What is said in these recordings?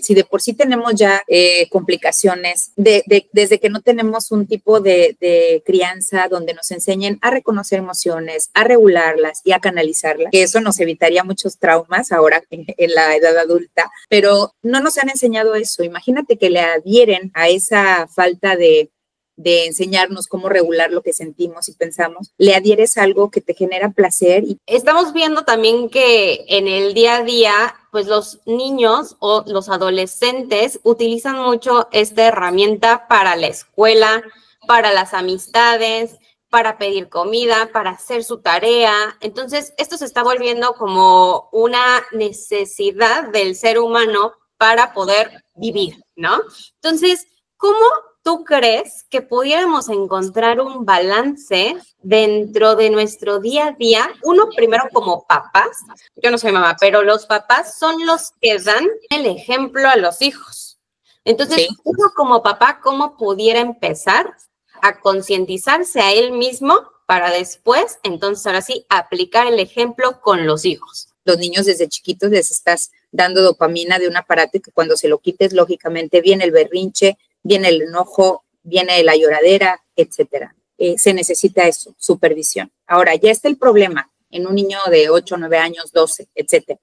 Si de por sí tenemos ya complicaciones desde que no tenemos un tipo de crianza donde nos enseñen a reconocer emociones, a regularlas y a canalizarlas, que eso nos evitaría muchos traumas ahora en la edad adulta, pero no nos han enseñado eso. Imagínate que le adhieren a esa falta de enseñarnos cómo regular lo que sentimos y pensamos, le adhieres algo que te genera placer. Estamos viendo también que en el día a día, pues los niños o los adolescentes utilizan mucho esta herramienta para la escuela, para las amistades, para pedir comida, para hacer su tarea. Entonces, esto se está volviendo como una necesidad del ser humano para poder vivir, ¿no? Entonces, ¿cómo tú crees que pudiéramos encontrar un balance dentro de nuestro día a día? Uno, primero como papás, yo no soy mamá, pero los papás son los que dan el ejemplo a los hijos. Entonces, sí, uno como papá, ¿cómo pudiera empezar a concientizarse a él mismo para después, entonces ahora sí, aplicar el ejemplo con los hijos? Los niños desde chiquitos les estás dando dopamina de un aparato que cuando se lo quites, lógicamente viene el berrinche, viene el enojo, viene la lloradera, etcétera. Se necesita eso, supervisión. Ahora, ya está el problema en un niño de 8, 9 años, 12, etcétera.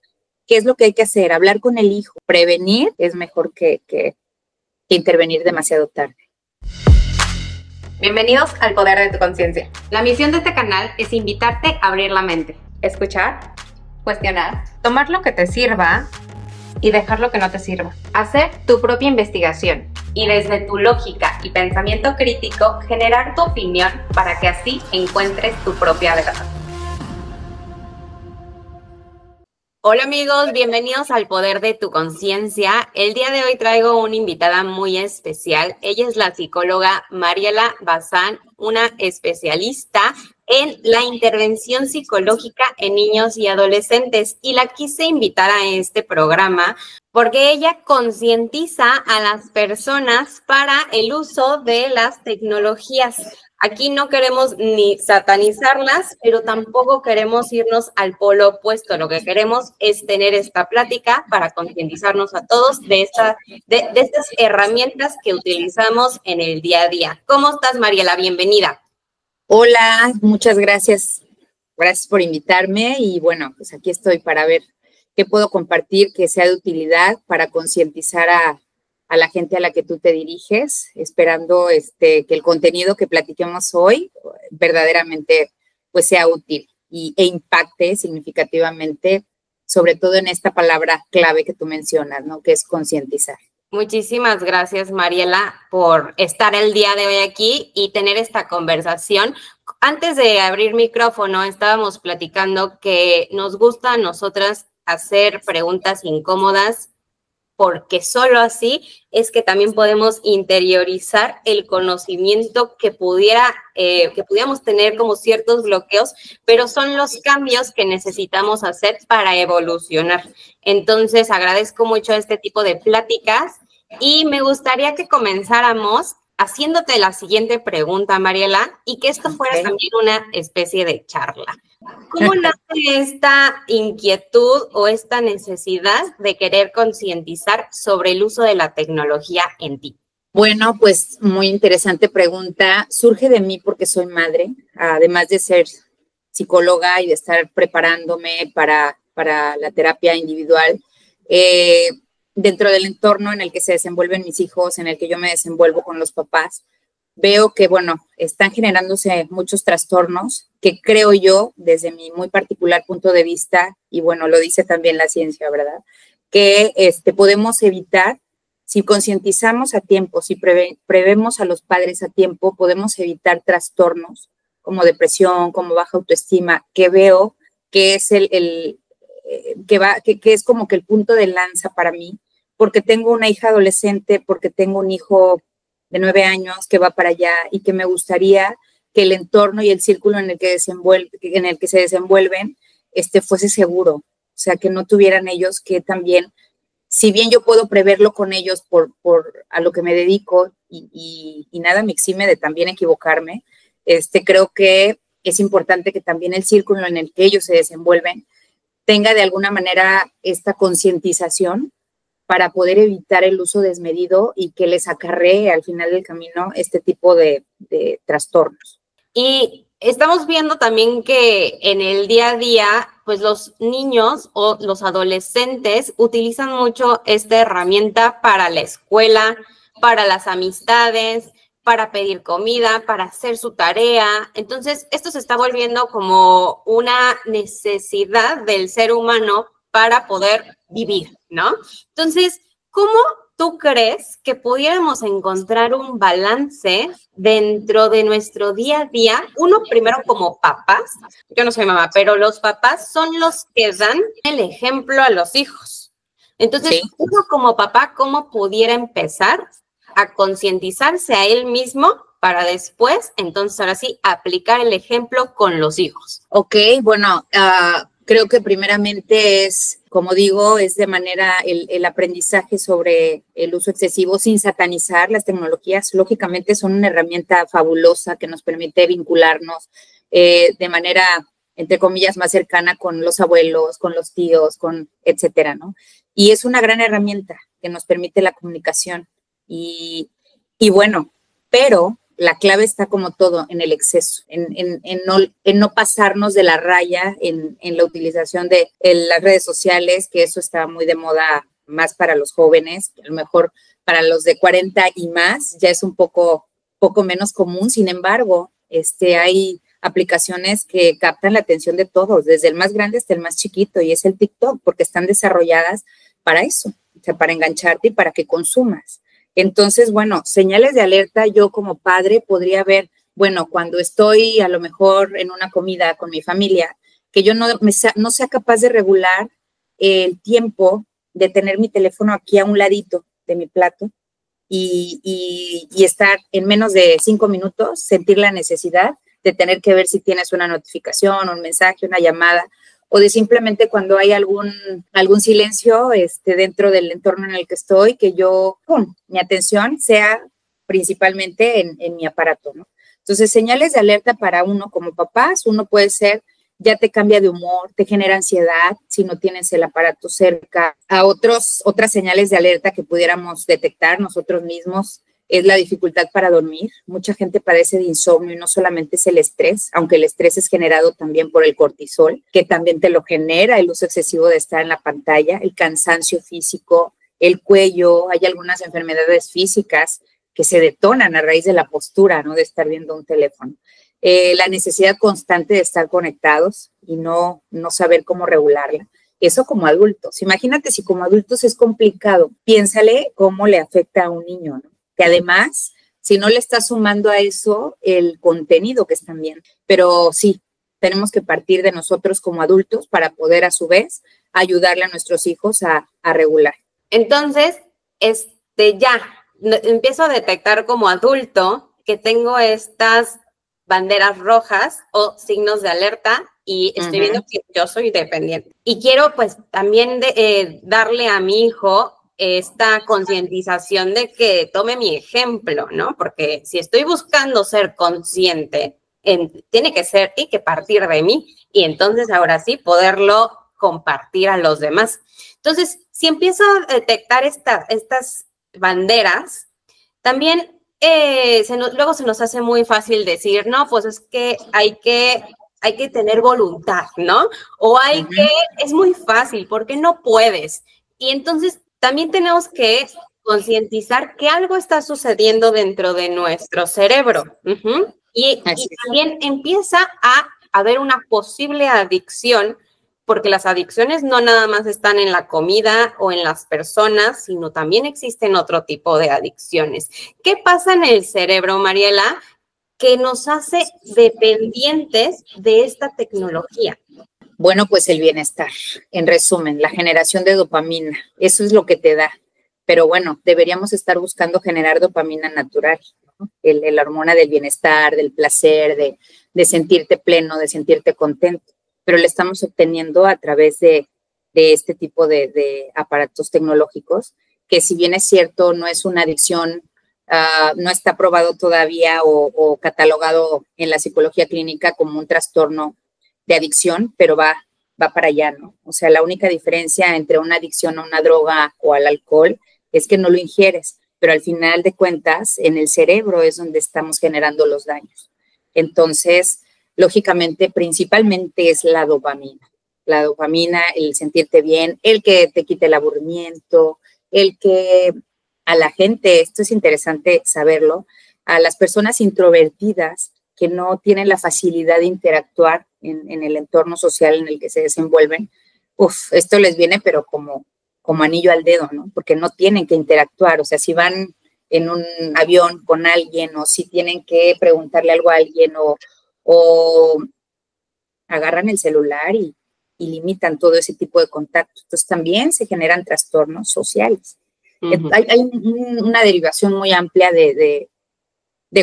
¿Qué es lo que hay que hacer? Hablar con el hijo. Prevenir es mejor que intervenir demasiado tarde. Bienvenidos al Poder de tu Conciencia. La misión de este canal es invitarte a abrir la mente, escuchar, cuestionar, tomar lo que te sirva y dejar lo que no te sirva. Hacer tu propia investigación y desde tu lógica y pensamiento crítico generar tu opinión para que así encuentres tu propia verdad. Hola amigos, bienvenidos al Poder de tu Conciencia. El día de hoy traigo una invitada muy especial. Ella es la psicóloga Mariela Bazán, una especialista en la intervención psicológica en niños y adolescentes. Y la quise invitar a este programa porque ella concientiza a las personas para el uso de las tecnologías. Aquí no queremos ni satanizarlas, pero tampoco queremos irnos al polo opuesto. Lo que queremos es tener esta plática para concientizarnos a todos de estas herramientas que utilizamos en el día a día. ¿Cómo estás, Mariela? Bienvenida. Hola, muchas gracias. Gracias por invitarme y bueno, pues aquí estoy para ver qué puedo compartir que sea de utilidad para concientizar a la gente a la que tú te diriges, esperando que el contenido que platiquemos hoy verdaderamente pues sea útil e impacte significativamente, sobre todo en esta palabra clave que tú mencionas, ¿no? Que es concientizar. Muchísimas gracias, Mariela, por estar el día de hoy aquí y tener esta conversación. Antes de abrir micrófono, estábamos platicando que nos gusta a nosotras hacer preguntas incómodas, porque solo así es que también podemos interiorizar el conocimiento que pudiéramos tener como ciertos bloqueos, pero son los cambios que necesitamos hacer para evolucionar. Entonces, agradezco mucho este tipo de pláticas y me gustaría que comenzáramos haciéndote la siguiente pregunta, Mariela, y que esto fuera también una especie de charla. ¿Cómo nace esta inquietud o esta necesidad de querer concientizar sobre el uso de la tecnología en ti? Bueno, pues muy interesante pregunta. Surge de mí porque soy madre, además de ser psicóloga y de estar preparándome para la terapia individual. Dentro del entorno en el que se desenvuelven mis hijos, en el que yo me desenvuelvo con los papás, veo que, bueno, están generándose muchos trastornos que creo yo, desde mi muy particular punto de vista, y bueno, lo dice también la ciencia, ¿verdad? Que podemos evitar, si concientizamos a tiempo, si prevemos a los padres a tiempo, podemos evitar trastornos como depresión, como baja autoestima, que veo que es que es como que el punto de lanza para mí, porque tengo una hija adolescente, porque tengo un hijo de 9 años que va para allá y que me gustaría que el entorno y el círculo en el que se desenvuelven fuese seguro. O sea, que no tuvieran ellos que también, si bien yo puedo preverlo con ellos por a lo que me dedico y nada me exime de también equivocarme, creo que es importante que también el círculo en el que ellos se desenvuelven tenga de alguna manera esta concientización para poder evitar el uso desmedido y que les acarree al final del camino este tipo de trastornos. Y estamos viendo también que en el día a día, pues los niños o los adolescentes utilizan mucho esta herramienta para la escuela, para las amistades, para pedir comida, para hacer su tarea. Entonces, esto se está volviendo como una necesidad del ser humano para poder vivir, ¿no? Entonces, ¿cómo tú crees que pudiéramos encontrar un balance dentro de nuestro día a día? Uno, primero como papás, yo no soy mamá, pero los papás son los que dan el ejemplo a los hijos. Entonces, sí, uno como papá, ¿cómo pudiera empezar a concientizarse a él mismo para después, entonces ahora sí, aplicar el ejemplo con los hijos? Ok, bueno, creo que primeramente es, como digo, es de manera el aprendizaje sobre el uso excesivo sin satanizar las tecnologías. Lógicamente son una herramienta fabulosa que nos permite vincularnos de manera, entre comillas, más cercana con los abuelos, con los tíos, con etcétera, ¿no? Y es una gran herramienta que nos permite la comunicación. Y bueno, pero la clave está como todo en el exceso, en no pasarnos de la raya en la utilización de las redes sociales, que eso está muy de moda más para los jóvenes, a lo mejor para los de 40 y más ya es un poco menos común. Sin embargo, hay aplicaciones que captan la atención de todos, desde el más grande hasta el más chiquito, y es el TikTok, porque están desarrolladas para eso, o sea, para engancharte y para que consumas. Entonces, bueno, señales de alerta, yo como padre podría ver, bueno, cuando estoy a lo mejor en una comida con mi familia, que yo no sea capaz de regular el tiempo de tener mi teléfono aquí a un ladito de mi plato y estar en menos de 5 minutos, sentir la necesidad de tener que ver si tienes una notificación, un mensaje, una llamada, o de simplemente cuando hay algún silencio dentro del entorno en el que estoy, que mi atención sea principalmente en mi aparato, ¿no? Entonces, señales de alerta para uno como papás, uno puede ser, ya te cambia de humor, te genera ansiedad si no tienes el aparato cerca. Otras señales de alerta que pudiéramos detectar nosotros mismos es la dificultad para dormir. Mucha gente padece de insomnio y no solamente es el estrés, aunque el estrés es generado también por el cortisol, que también te lo genera el uso excesivo de estar en la pantalla, el cansancio físico, el cuello. Hay algunas enfermedades físicas que se detonan a raíz de la postura, ¿no? De estar viendo un teléfono. La necesidad constante de estar conectados y no saber cómo regularla. Eso como adultos. Imagínate si como adultos es complicado. Piénsale cómo le afecta a un niño, ¿no? Que además, si no le estás sumando a eso el contenido que están viendo. Pero sí, tenemos que partir de nosotros como adultos para poder a su vez ayudarle a nuestros hijos a regular. Entonces, ya empiezo a detectar como adulto que tengo estas banderas rojas o signos de alerta y estoy viendo que yo soy dependiente. Y quiero pues también darle a mi hijo esta concientización de que tome mi ejemplo, ¿no? Porque si estoy buscando ser consciente, tiene que partir de mí y entonces ahora sí poderlo compartir a los demás. Entonces, si empiezo a detectar estas banderas, también luego se nos hace muy fácil decir, no, pues es que hay que tener voluntad, ¿no? O es muy fácil, porque no puedes. Y entonces también tenemos que concientizar que algo está sucediendo dentro de nuestro cerebro. Y también empieza a haber una posible adicción, porque las adicciones no nada más están en la comida o en las personas, sino también existen otro tipo de adicciones. ¿Qué pasa en el cerebro, Mariela, que nos hace dependientes de esta tecnología? Bueno, pues el bienestar, en resumen, la generación de dopamina, eso es lo que te da. Pero bueno, deberíamos estar buscando generar dopamina natural, ¿no? La hormona del bienestar, del placer, de sentirte pleno, de sentirte contento, pero la estamos obteniendo a través de este tipo de aparatos tecnológicos, que si bien es cierto, no es una adicción, no está probado todavía o catalogado en la psicología clínica como un trastorno de adicción, pero va va para allá, ¿no? O sea, la única diferencia entre una adicción a una droga o al alcohol es que no lo ingieres, pero al final de cuentas, en el cerebro es donde estamos generando los daños. Entonces, lógicamente, principalmente es la dopamina. La dopamina, el sentirte bien, el que te quite el aburrimiento, el que a la gente, esto es interesante saberlo, a las personas introvertidas que no tienen la facilidad de interactuar en el entorno social en el que se desenvuelven, esto les viene pero como anillo al dedo, ¿no? Porque no tienen que interactuar, o sea, si van en un avión con alguien o si tienen que preguntarle algo a alguien o agarran el celular y limitan todo ese tipo de contactos. Entonces también se generan trastornos sociales. Hay una derivación muy amplia de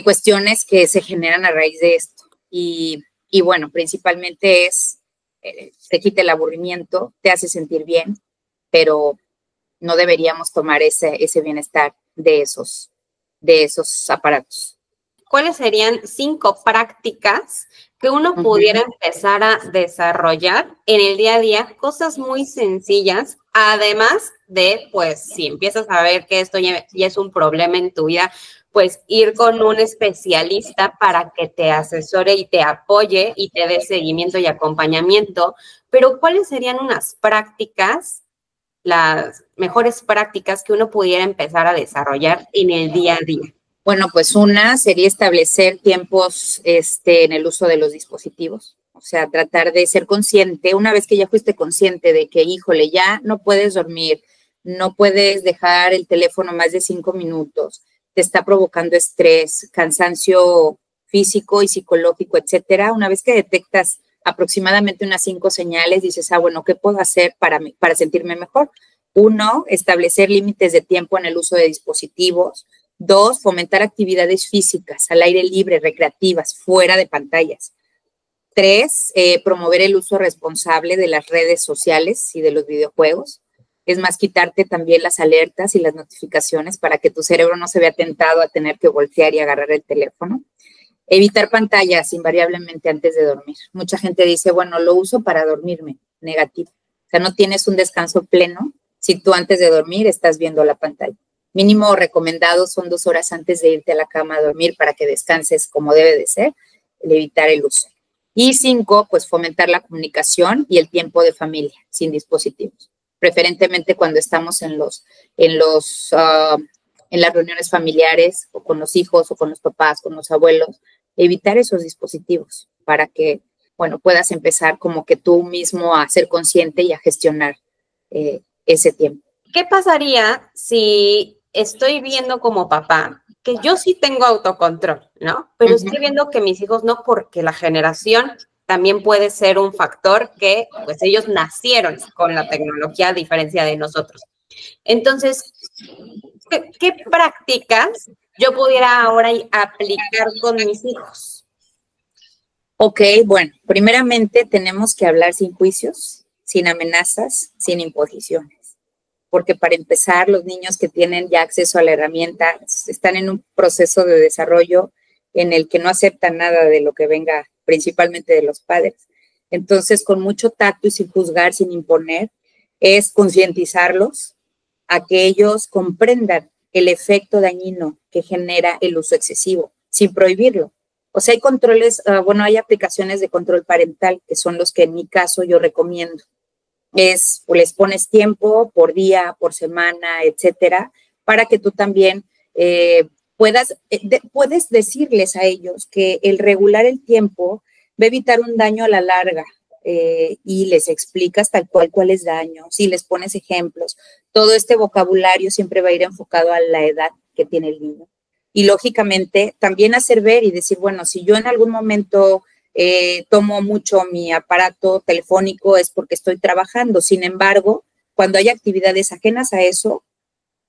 cuestiones que se generan a raíz de esto. Y bueno, principalmente es, te quita el aburrimiento, te hace sentir bien, pero no deberíamos tomar ese bienestar de esos aparatos. ¿Cuáles serían 5 prácticas que uno pudiera empezar a desarrollar en el día a día? Cosas muy sencillas, además de, pues, si empiezas a ver que esto ya es un problema en tu vida, pues ir con un especialista para que te asesore y te apoye y te dé seguimiento y acompañamiento. Pero ¿cuáles serían unas prácticas, las mejores prácticas que uno pudiera empezar a desarrollar en el día a día? Bueno, pues una sería establecer tiempos en el uso de los dispositivos. O sea, tratar de ser consciente, una vez que ya fuiste consciente de que, híjole, ya no puedes dormir, no puedes dejar el teléfono más de 5 minutos, te está provocando estrés, cansancio físico y psicológico, etcétera. Una vez que detectas aproximadamente unas 5 señales, dices, bueno, ¿qué puedo hacer para sentirme mejor? 1, establecer límites de tiempo en el uso de dispositivos. 2, fomentar actividades físicas al aire libre, recreativas, fuera de pantallas. 3, promover el uso responsable de las redes sociales y de los videojuegos. Es más, quitarte también las alertas y las notificaciones para que tu cerebro no se vea tentado a tener que voltear y agarrar el teléfono. Evitar pantallas invariablemente antes de dormir. Mucha gente dice, bueno, lo uso para dormirme. Negativo. O sea, no tienes un descanso pleno si tú antes de dormir estás viendo la pantalla. Mínimo recomendado son 2 horas antes de irte a la cama a dormir para que descanses como debe de ser, el evitar el uso. Y 5, pues fomentar la comunicación y el tiempo de familia sin dispositivos. Preferentemente cuando estamos en las reuniones familiares o con los hijos o con los papás, con los abuelos, evitar esos dispositivos para que, bueno, puedas empezar como que tú mismo a ser consciente y a gestionar ese tiempo. ¿Qué pasaría si estoy viendo como papá que yo sí tengo autocontrol, ¿no? Pero estoy viendo que mis hijos no, porque la generación también puede ser un factor que, pues, ellos nacieron con la tecnología a diferencia de nosotros. Entonces, ¿qué prácticas yo pudiera ahora aplicar con mis hijos? Ok, bueno, primeramente tenemos que hablar sin juicios, sin amenazas, sin imposiciones. Porque para empezar, los niños que tienen ya acceso a la herramienta están en un proceso de desarrollo en el que no aceptan nada de lo que venga principalmente de los padres. Entonces, con mucho tacto y sin juzgar, sin imponer, es concientizarlos a que ellos comprendan el efecto dañino que genera el uso excesivo, sin prohibirlo. O sea, hay controles, hay aplicaciones de control parental, que son los que en mi caso yo recomiendo. Les pones tiempo por día, por semana, etcétera, para que tú también puedes decirles a ellos que el regular el tiempo va a evitar un daño a la larga y les explicas tal cuál es daño, si les pones ejemplos. Todo este vocabulario siempre va a ir enfocado a la edad que tiene el niño. Y lógicamente también hacer ver y decir, bueno, si yo en algún momento tomo mucho mi aparato telefónico es porque estoy trabajando. Sin embargo, cuando hay actividades ajenas a eso,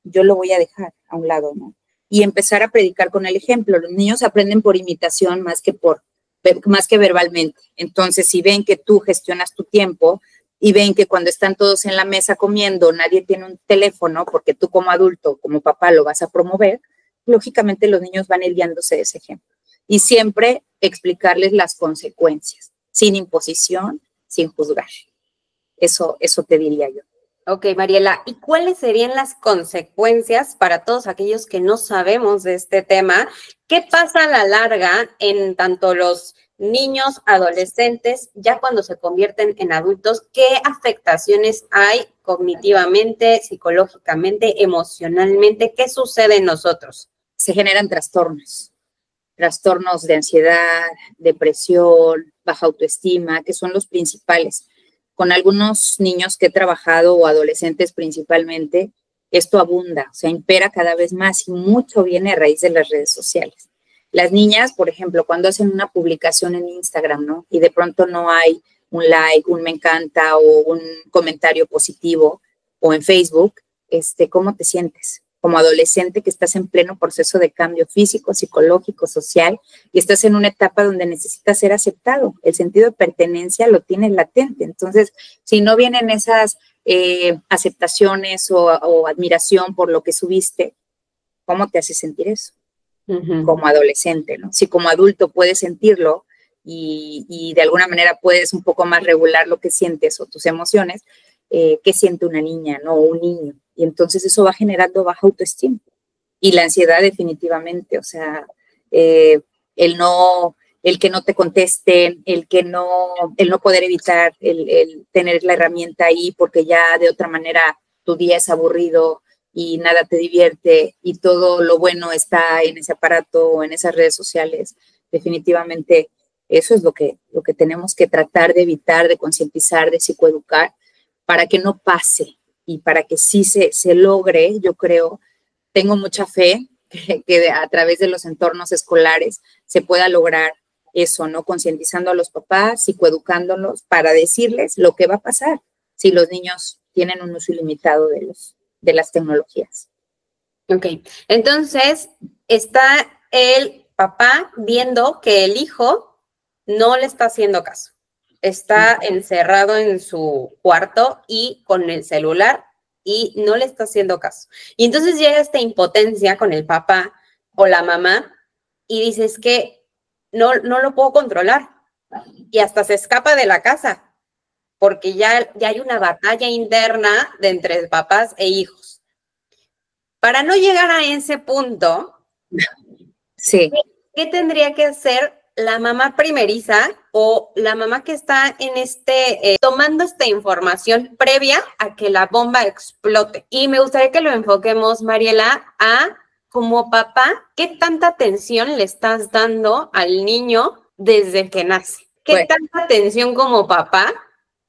yo lo voy a dejar a un lado, ¿no? Y empezar a predicar con el ejemplo. Los niños aprenden por imitación más que verbalmente. Entonces, si ven que tú gestionas tu tiempo y ven que cuando están todos en la mesa comiendo, nadie tiene un teléfono porque tú como adulto, como papá, lo vas a promover, lógicamente los niños van a ir guiándose de ese ejemplo. Y siempre explicarles las consecuencias, sin imposición, sin juzgar. Eso te diría yo. Ok, Mariela, ¿y cuáles serían las consecuencias para todos aquellos que no sabemos de este tema? ¿Qué pasa a la larga en tanto los niños, adolescentes, ya cuando se convierten en adultos? ¿Qué afectaciones hay cognitivamente, psicológicamente, emocionalmente? ¿Qué sucede en nosotros? Se generan trastornos de ansiedad, depresión, baja autoestima, que son los principales. Con algunos niños que he trabajado o adolescentes principalmente, esto abunda, o sea, impera cada vez más y mucho viene a raíz de las redes sociales. Las niñas, por ejemplo, cuando hacen una publicación en Instagram, ¿no? Y de pronto no hay un like, un me encanta o un comentario positivo, o en Facebook, ¿cómo te sientes? Como adolescente que estás en pleno proceso de cambio físico, psicológico, social, y estás en una etapa donde necesitas ser aceptado. El sentido de pertenencia lo tienes latente. Entonces, si no vienen esas aceptaciones o admiración por lo que subiste, ¿cómo te hace sentir eso? Como adolescente, ¿no? Si como adulto puedes sentirlo y de alguna manera puedes un poco más regular lo que sientes o tus emociones, ¿qué siente una niña, no? O un niño. Y entonces eso va generando baja autoestima. Y la ansiedad definitivamente, o sea, el que no te contesten, el no poder evitar el tener la herramienta ahí porque ya de otra manera tu día es aburrido y nada te divierte y todo lo bueno está en ese aparato o en esas redes sociales. Definitivamente eso es lo que tenemos que tratar de evitar, de concientizar, de psicoeducar para que no pase y para que sí se logre. Yo creo, tengo mucha fe que a través de los entornos escolares se pueda lograr eso, ¿no? Concientizando a los papás, psicoeducándolos para decirles lo que va a pasar si los niños tienen un uso ilimitado de las tecnologías. Ok, entonces está el papá viendo que el hijo no le está haciendo caso. Está encerrado en su cuarto y con el celular y no le está haciendo caso. Y entonces llega esta impotencia con el papá o la mamá y dices que no lo puedo controlar y hasta se escapa de la casa porque ya hay una batalla interna de entre papás e hijos. Para no llegar a ese punto, sí. ¿Qué tendría que hacer la mamá primeriza o la mamá que está en tomando esta información previa a que la bomba explote? Y me gustaría que lo enfoquemos, Mariela, a como papá, ¿qué tanta atención le estás dando al niño desde que nace? ¿Qué tanta atención como papá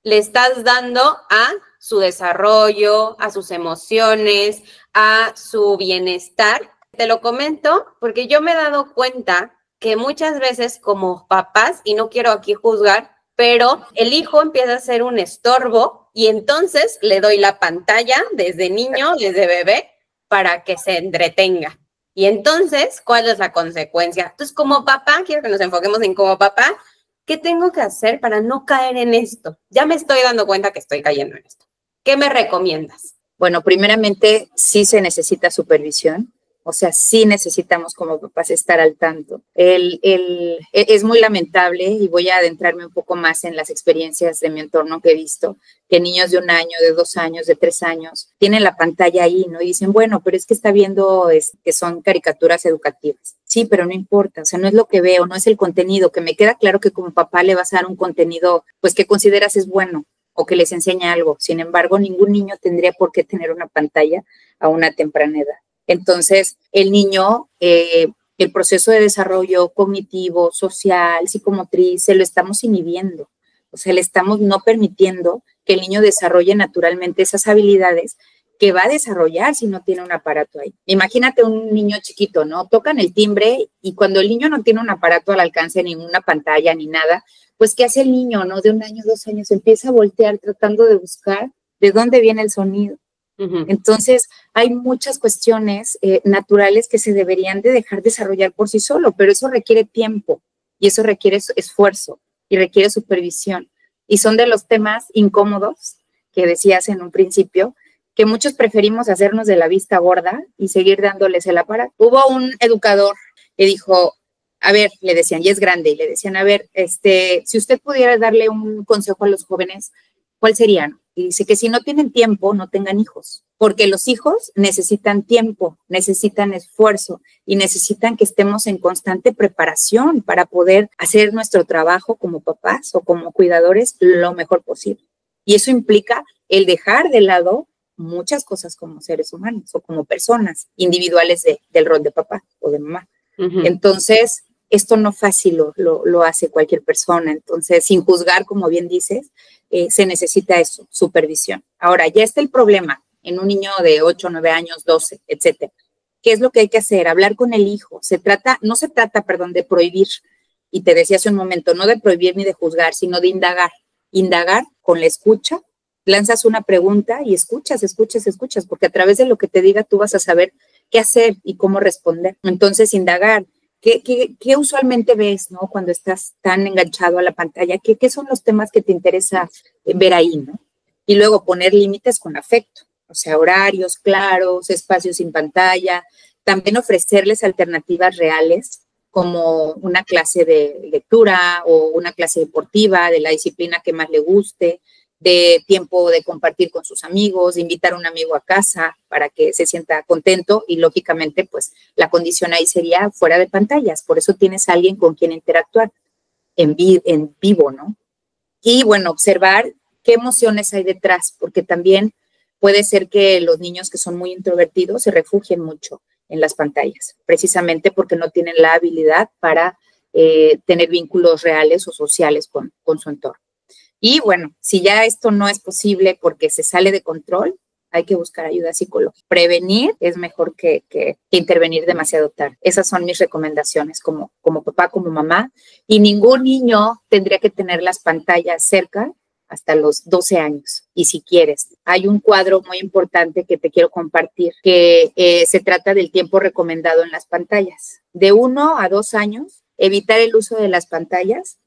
le estás dando a su desarrollo, a sus emociones, a su bienestar? Te lo comento porque yo me he dado cuenta que muchas veces como papás, y no quiero aquí juzgar, pero el hijo empieza a ser un estorbo y entonces le doy la pantalla desde niño, desde bebé, para que se entretenga. Y entonces, ¿cuál es la consecuencia? Entonces, como papá, quiero que nos enfoquemos en como papá, ¿qué tengo que hacer para no caer en esto? Ya me estoy dando cuenta que estoy cayendo en esto. ¿Qué me recomiendas? Bueno, primeramente sí se necesita supervisión. O sea, sí necesitamos como papás estar al tanto. Es muy lamentable y voy a adentrarme un poco más en las experiencias de mi entorno que he visto, que niños de 1 año, de 2 años, de 3 años tienen la pantalla ahí, ¿no? Y dicen, bueno, pero es que está viendo que son caricaturas educativas. Sí, pero no importa, o sea, no es lo que veo, no es el contenido, que me queda claro que como papá le vas a dar un contenido, pues que consideras es bueno o que les enseña algo. Sin embargo, ningún niño tendría por qué tener una pantalla a una temprana edad. Entonces, el niño, el proceso de desarrollo cognitivo, social, psicomotriz, se lo estamos inhibiendo. O sea, le estamos no permitiendo que el niño desarrolle naturalmente esas habilidades que va a desarrollar si no tiene un aparato ahí. Imagínate un niño chiquito, ¿no? Tocan el timbre y cuando el niño no tiene un aparato al alcance, ni una pantalla, ni nada, pues ¿qué hace el niño, no? De 1 año, 2 años, empieza a voltear tratando de buscar de dónde viene el sonido. Entonces, hay muchas cuestiones naturales que se deberían de dejar desarrollar por sí solo, pero eso requiere tiempo y eso requiere esfuerzo y requiere supervisión. Y son de los temas incómodos que decías en un principio, que muchos preferimos hacernos de la vista gorda y seguir dándoles el aparato. Hubo un educador que dijo, a ver, le decían, y es grande, y le decían, a ver, si usted pudiera darle un consejo a los jóvenes, ¿cuál sería? Y dice que si no tienen tiempo, no tengan hijos, porque los hijos necesitan tiempo, necesitan esfuerzo y necesitan que estemos en constante preparación para poder hacer nuestro trabajo como papás o como cuidadores lo mejor posible. Y eso implica el dejar de lado muchas cosas como seres humanos o como personas individuales del rol de papá o de mamá. Entonces, esto no fácil lo hace cualquier persona. Entonces, sin juzgar, como bien dices, se necesita eso, supervisión. Ahora, ya está el problema en un niño de 8, 9 años, 12, etcétera. ¿Qué es lo que hay que hacer? Hablar con el hijo. No se trata, de prohibir. Y te decía hace un momento, no de prohibir ni de juzgar, sino de indagar. Indagar con la escucha. Lanzas una pregunta y escuchas, porque a través de lo que te diga tú vas a saber qué hacer y cómo responder. Entonces, indagar. ¿Qué usualmente ves, ¿no? Cuando estás tan enganchado a la pantalla? ¿Qué son los temas que te interesa ver ahí, ¿no? Y luego poner límites con afecto, o sea, horarios claros, espacios sin pantalla, también ofrecerles alternativas reales como una clase de lectura o una clase deportiva de la disciplina que más le guste, de tiempo de compartir con sus amigos, de invitar a un amigo a casa para que se sienta contento y lógicamente pues la condición ahí sería fuera de pantallas, por eso tienes a alguien con quien interactuar en vivo, ¿no? Y bueno, observar qué emociones hay detrás, porque también puede ser que los niños que son muy introvertidos se refugien mucho en las pantallas, precisamente porque no tienen la habilidad para tener vínculos reales o sociales con su entorno. Y bueno, si ya esto no es posible porque se sale de control, hay que buscar ayuda psicológica. Prevenir es mejor que intervenir demasiado tarde. Esas son mis recomendaciones como papá, como mamá. Y ningún niño tendría que tener las pantallas cerca hasta los 12 años. Y si quieres, hay un cuadro muy importante que te quiero compartir, que se trata del tiempo recomendado en las pantallas. De 1 a 2 años, evitar el uso de las pantallas.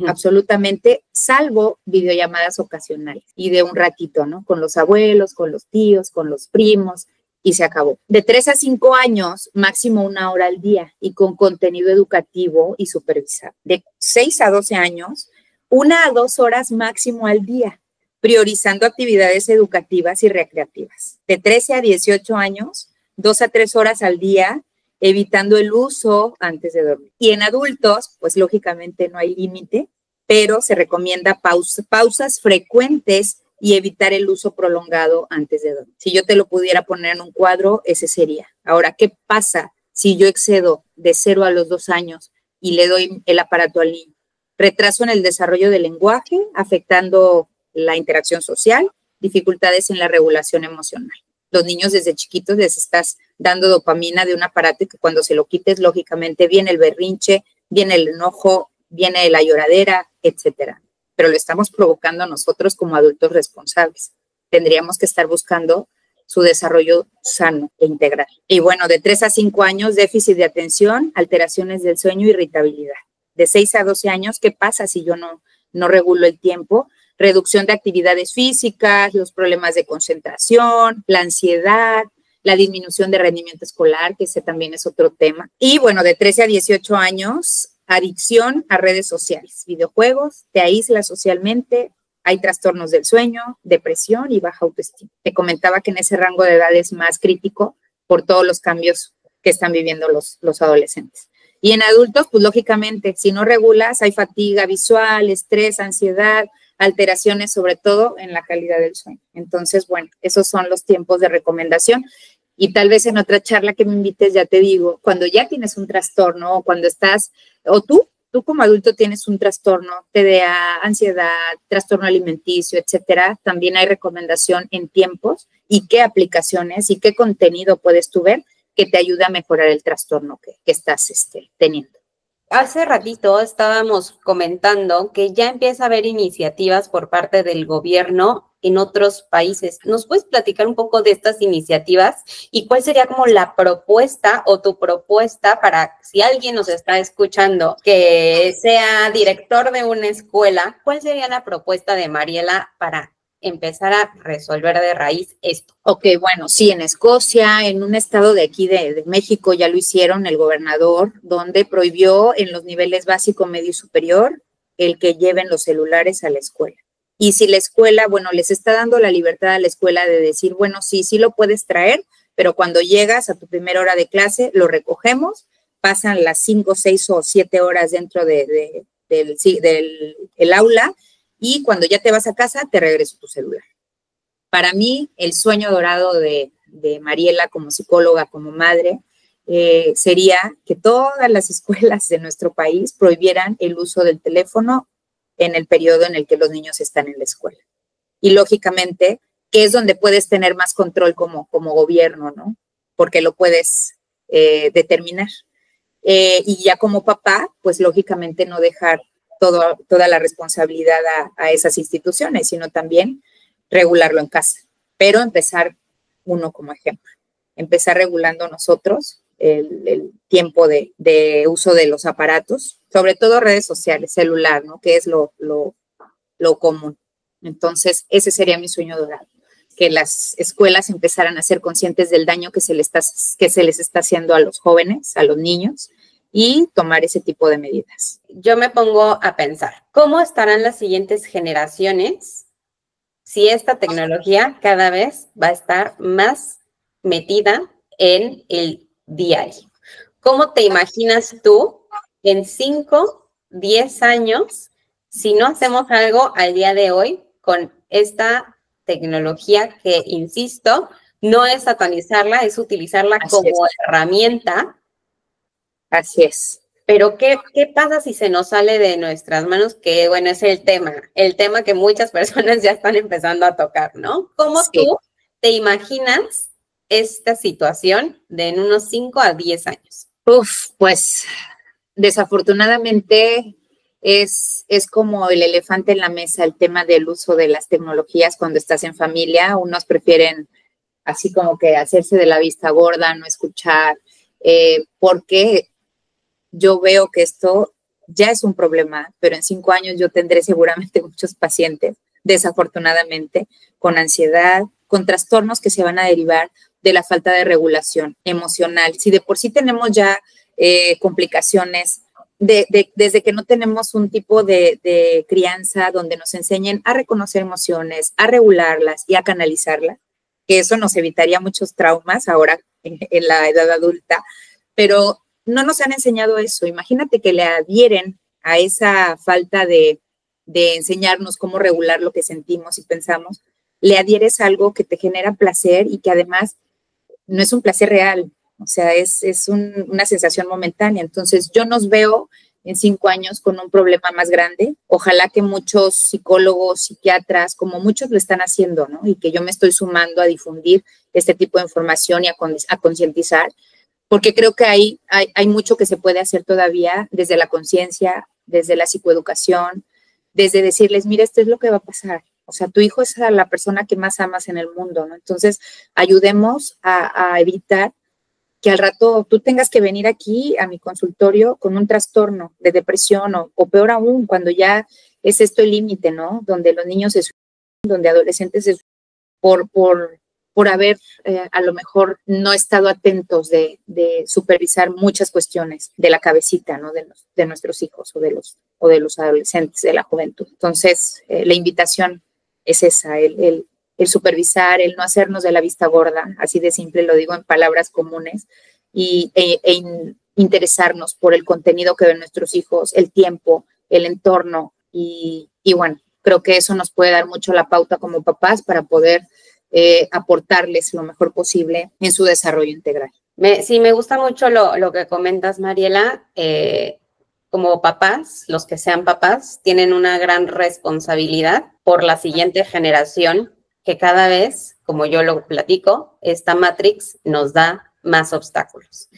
Absolutamente, salvo videollamadas ocasionales y de un ratito, ¿no? Con los abuelos, con los tíos, con los primos y se acabó. De 3 a 5 años, máximo 1 hora al día y con contenido educativo y supervisado. De 6 a 12 años, 1 a 2 horas máximo al día, priorizando actividades educativas y recreativas. De 13 a 18 años, 2 a 3 horas al día, evitando el uso antes de dormir. Y en adultos, pues lógicamente no hay límite, pero se recomienda pausas frecuentes y evitar el uso prolongado antes de dormir. Si yo te lo pudiera poner en un cuadro, ese sería. Ahora, ¿qué pasa si yo excedo de 0 a los 2 años y le doy el aparato al niño? Retraso en el desarrollo del lenguaje, afectando la interacción social, dificultades en la regulación emocional. Los niños desde chiquitos les estás dando dopamina de un aparato que cuando se lo quites, lógicamente viene el berrinche, viene el enojo, viene la lloradera, etcétera. Pero lo estamos provocando nosotros como adultos responsables. Tendríamos que estar buscando su desarrollo sano e integral. Y bueno, de 3 a 5 años, déficit de atención, alteraciones del sueño, irritabilidad. De 6 a 12 años, ¿qué pasa si yo no regulo el tiempo? Reducción de actividades físicas, los problemas de concentración, la ansiedad, la disminución de rendimiento escolar, que ese también es otro tema. Y bueno, de 13 a 18 años, adicción a redes sociales, videojuegos, te aíslas socialmente, hay trastornos del sueño, depresión y baja autoestima. Te comentaba que en ese rango de edad es más crítico por todos los cambios que están viviendo los adolescentes. Y en adultos, pues lógicamente, si no regulas, hay fatiga visual, estrés, ansiedad, alteraciones, sobre todo en la calidad del sueño. Entonces, bueno, esos son los tiempos de recomendación. Y tal vez en otra charla que me invites ya te digo, cuando ya tienes un trastorno o cuando estás, o tú como adulto tienes un trastorno, TDA, ansiedad, trastorno alimenticio, etcétera, también hay recomendación en tiempos y qué aplicaciones y qué contenido puedes tú ver que te ayude a mejorar el trastorno que estás teniendo. Hace ratito estábamos comentando que ya empieza a haber iniciativas por parte del gobierno en otros países. ¿Nos puedes platicar un poco de estas iniciativas y cuál sería como la propuesta o tu propuesta para si alguien nos está escuchando que sea director de una escuela? ¿Cuál sería la propuesta de Mariela para empezar a resolver de raíz esto? Ok, bueno, sí, en Escocia, en un estado de aquí de México ya lo hicieron, el gobernador, donde prohibió en los niveles básico, medio y superior el que lleven los celulares a la escuela. Y si la escuela, bueno, les está dando la libertad a la escuela de decir, bueno, sí, sí lo puedes traer, pero cuando llegas a tu primera hora de clase, lo recogemos, pasan las 5, 6 o 7 horas dentro del el aula, y cuando ya te vas a casa, te regreso tu celular. Para mí, el sueño dorado de Mariela como psicóloga, como madre, sería que todas las escuelas de nuestro país prohibieran el uso del teléfono en el periodo en el que los niños están en la escuela. Y lógicamente, que es donde puedes tener más control como gobierno, ¿no? Porque lo puedes determinar. Y ya como papá, pues lógicamente no dejar toda la responsabilidad a esas instituciones, sino también regularlo en casa. Pero empezar uno como ejemplo. Empezar regulando nosotros el tiempo de uso de los aparatos, sobre todo redes sociales, celular, ¿no? Que es lo común. Entonces, ese sería mi sueño dorado, que las escuelas empezaran a ser conscientes del daño que se les está haciendo a los jóvenes, a los niños, y tomar ese tipo de medidas. Yo me pongo a pensar, ¿cómo estarán las siguientes generaciones si esta tecnología cada vez va a estar más metida en el diario? ¿Cómo te imaginas tú en 5, 10 años si no hacemos algo al día de hoy con esta tecnología que, insisto, no es satanizarla, es utilizarla como herramienta? Así es. Pero ¿qué pasa si se nos sale de nuestras manos? Que, bueno, es el tema que muchas personas ya están empezando a tocar, ¿no? ¿Cómo tú te imaginas esta situación de en unos 5 a 10 años? Pues desafortunadamente es como el elefante en la mesa, el tema del uso de las tecnologías cuando estás en familia. Unos prefieren así como que hacerse de la vista gorda, no escuchar, porque yo veo que esto ya es un problema, pero en 5 años yo tendré seguramente muchos pacientes, desafortunadamente, con ansiedad, con trastornos que se van a derivar de la falta de regulación emocional. Si de por sí tenemos ya complicaciones desde que no tenemos un tipo de crianza donde nos enseñen a reconocer emociones, a regularlas y a canalizarlas, que eso nos evitaría muchos traumas ahora en la edad adulta, pero no nos han enseñado eso. Imagínate que le adhieren a esa falta de enseñarnos cómo regular lo que sentimos y pensamos, le adhieres algo que te genera placer y que además no es un placer real, o sea, es una sensación momentánea. Entonces, yo nos veo en 5 años con un problema más grande. Ojalá que muchos psicólogos, psiquiatras, como muchos lo están haciendo, ¿no? Y que yo me estoy sumando a difundir este tipo de información y a concientizar, porque creo que hay mucho que se puede hacer todavía desde la conciencia, desde la psicoeducación, desde decirles, mira, esto es lo que va a pasar. O sea, tu hijo es la persona que más amas en el mundo, ¿no? Entonces, ayudemos a evitar que al rato tú tengas que venir aquí a mi consultorio con un trastorno de depresión o peor aún, cuando ya es esto el límite, ¿no? Donde los niños se suicidan, donde adolescentes se suicidan por haber a lo mejor no estado atentos de supervisar muchas cuestiones de la cabecita, ¿no? De nuestros hijos o de los adolescentes, de la juventud. Entonces, la invitación es esa, el supervisar, el no hacernos de la vista gorda, así de simple lo digo en palabras comunes, e interesarnos por el contenido que ven nuestros hijos, el tiempo, el entorno, y bueno, creo que eso nos puede dar mucho la pauta como papás para poder aportarles lo mejor posible en su desarrollo integral. Sí, me gusta mucho lo que comentas, Mariela. Como papás, los que sean papás, tienen una gran responsabilidad por la siguiente generación, que cada vez, como yo lo platico, esta Matrix nos da más obstáculos.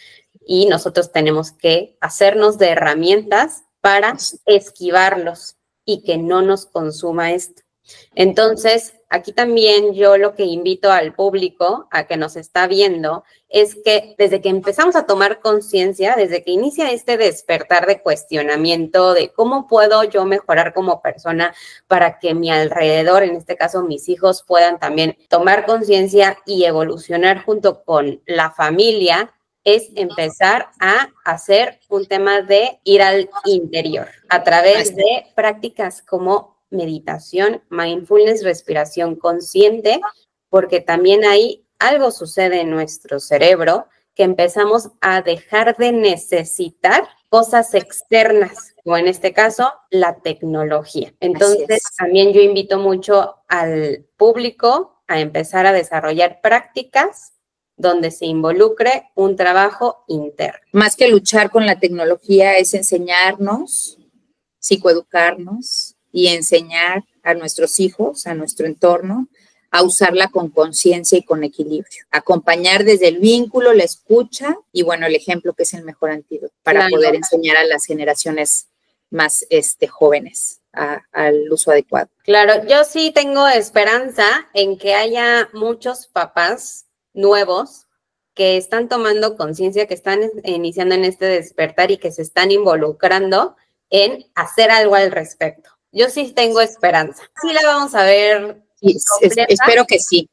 Y nosotros tenemos que hacernos de herramientas para esquivarlos y que no nos consuma esto. Entonces, aquí también yo lo que invito al público a que nos está viendo es que desde que empezamos a tomar conciencia, desde que inicia este despertar de cuestionamiento de cómo puedo yo mejorar como persona para que mi alrededor, en este caso mis hijos, puedan también tomar conciencia y evolucionar junto con la familia, es empezar a hacer un tema de ir al interior a través de prácticas como meditación, mindfulness, respiración consciente, porque también ahí algo sucede en nuestro cerebro que empezamos a dejar de necesitar cosas externas, o en este caso, la tecnología. Entonces, también yo invito mucho al público a empezar a desarrollar prácticas donde se involucre un trabajo interno. Más que luchar con la tecnología es enseñarnos, psicoeducarnos y enseñar a nuestros hijos, a nuestro entorno, a usarla con conciencia y con equilibrio. Acompañar desde el vínculo, la escucha y, bueno, el ejemplo, que es el mejor antídoto para poder enseñar a las generaciones más jóvenes al uso adecuado. Claro, yo sí tengo esperanza en que haya muchos papás nuevos que están tomando conciencia, que están iniciando en este despertar y que se están involucrando en hacer algo al respecto. Yo sí tengo esperanza. Sí la vamos a ver. Espero que sí.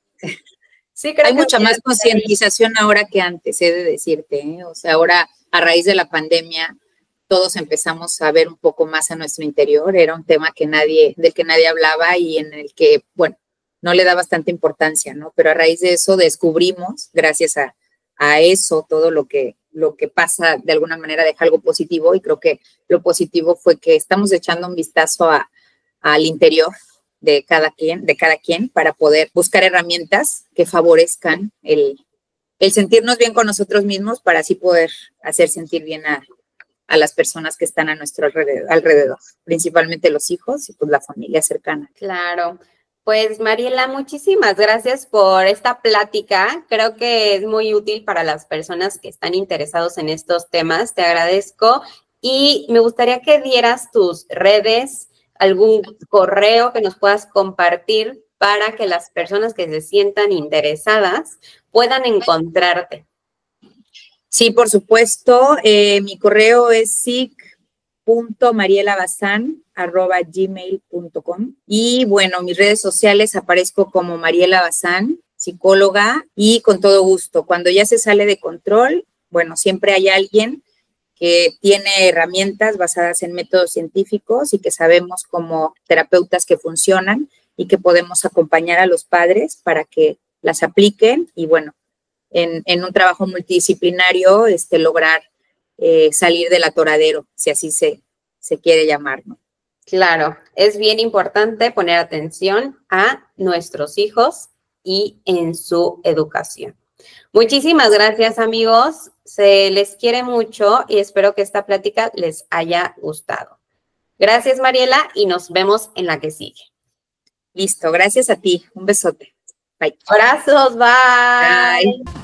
Sí, creo hay que mucha más concientización ahora que antes, he de decirte, ¿eh? O sea, ahora a raíz de la pandemia todos empezamos a ver un poco más a nuestro interior. Era un tema del que nadie hablaba y en el que, bueno, no le da bastante importancia, ¿no? Pero a raíz de eso descubrimos, gracias a eso, todo lo que pasa de alguna manera deja algo positivo, y creo que lo positivo fue que estamos echando un vistazo al interior de cada quien para poder buscar herramientas que favorezcan el sentirnos bien con nosotros mismos, para así poder hacer sentir bien a las personas que están a nuestro alrededor, principalmente los hijos y pues la familia cercana. Claro. Pues Mariela, muchísimas gracias por esta plática. Creo que es muy útil para las personas que están interesados en estos temas. Te agradezco y me gustaría que dieras tus redes, algún correo que nos puedas compartir para que las personas que se sientan interesadas puedan encontrarte. Sí, por supuesto. Mi correo es sic.marielabazan@gmail.com. Y bueno, mis redes sociales aparezco como Mariela Bazán, psicóloga, y con todo gusto. Cuando ya se sale de control, bueno, siempre hay alguien que tiene herramientas basadas en métodos científicos y que sabemos como terapeutas que funcionan y que podemos acompañar a los padres para que las apliquen y, bueno, en un trabajo multidisciplinario lograr salir del atoradero, si así se quiere llamar, ¿no? Claro, es bien importante poner atención a nuestros hijos y en su educación. Muchísimas gracias, amigos. Se les quiere mucho y espero que esta plática les haya gustado. Gracias, Mariela, y nos vemos en la que sigue. Listo, gracias a ti. Un besote. Bye. Abrazos, bye. Bye.